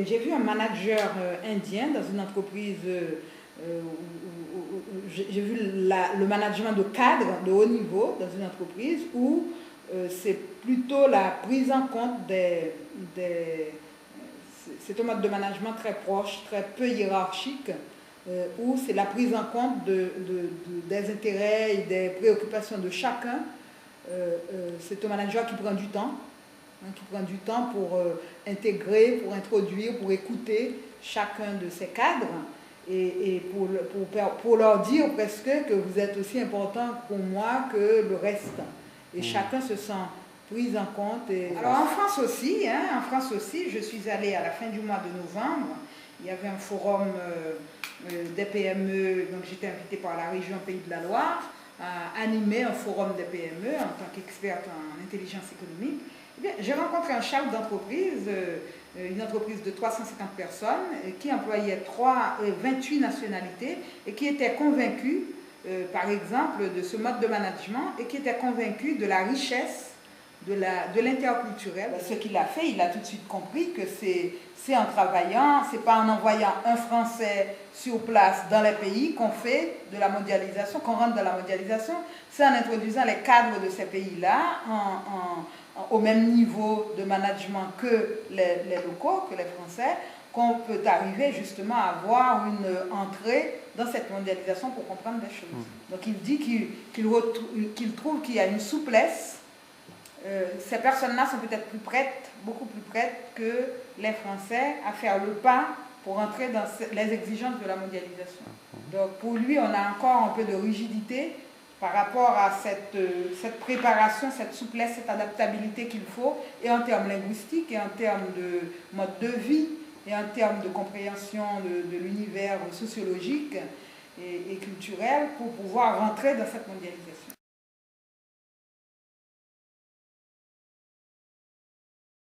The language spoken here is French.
J'ai vu un manager indien dans une entreprise, j'ai vu le management de cadre de haut niveau dans une entreprise où c'est plutôt la prise en compte c'est un mode de management très proche, très peu hiérarchique, où c'est la prise en compte des intérêts et des préoccupations de chacun. C'est un manager qui prend du temps, pour intégrer, pour introduire, pour écouter chacun de ces cadres et pour leur dire presque que vous êtes aussi important pour moi que le reste. Et chacun se sent pris en compte. Alors en France aussi, je suis allée à la fin du mois de novembre. Il y avait un forum des PME, donc j'étais invitée par la région Pays de la Loire à animer un forum des PME en tant qu'experte en intelligence économique. J'ai rencontré un chef d'entreprise, une entreprise de 350 personnes qui employait 28 nationalités et qui était convaincu, par exemple, de ce mode de management et qui était convaincu de la richesse de l'interculturel. Ce qu'il a fait, il a tout de suite compris que c'est en travaillant, c'est pas en envoyant un Français sur place dans les pays qu'on fait de la mondialisation, qu'on rentre dans la mondialisation, c'est en introduisant les cadres de ces pays-là au même niveau de management que les locaux, que les Français, qu'on peut arriver justement à avoir une entrée dans cette mondialisation pour comprendre des choses. Donc il dit qu'il trouve qu'il y a une souplesse. Ces personnes-là sont peut-être plus prêtes, beaucoup plus prêtes que les Français à faire le pas pour entrer dans les exigences de la mondialisation. Donc pour lui, on a encore un peu de rigidité par rapport à cette préparation, cette souplesse, cette adaptabilité qu'il faut, et en termes linguistiques, et en termes de mode de vie, et en termes de compréhension de l'univers sociologique et culturel pour pouvoir rentrer dans cette mondialisation.